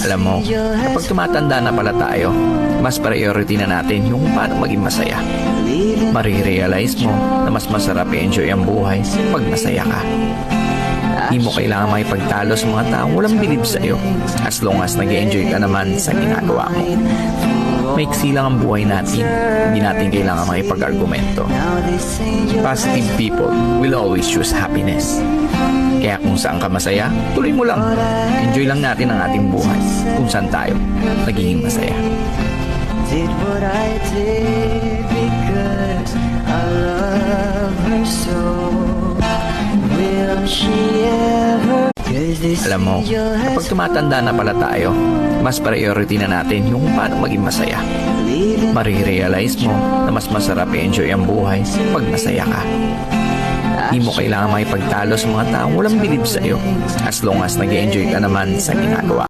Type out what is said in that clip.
Alam mo, kapag tumatanda na pala tayo, mas priority na natin yung paano maging masaya. Marirealize mo na mas masarap i-enjoy ang buhay pag masaya ka. Di mo kailangan makipagtalo sa mga taong walang bilib sa'yo as long as nag-enjoy ka naman sa ginagawa mo. Maiksi lang ang buhay natin, hindi natin kailangan makipag-argumento. Positive people will always choose happiness. Kaya kung saan ka masaya, tuloy mo lang. Enjoy lang natin ang ating buhay kung saan tayo nagiging masaya. Did what I did because I love her so. Will she ever? Alam mo, kapag tumatanda na pala tayo, mas priority na natin yung paano maging masaya. Marirealize mo na mas masarap i-enjoy ang buhay pag masaya ka. Di mo kailangan makipagtalo sa mga taong walang bilib sa'yo as long as nag-enjoy ka naman sa ginagawa.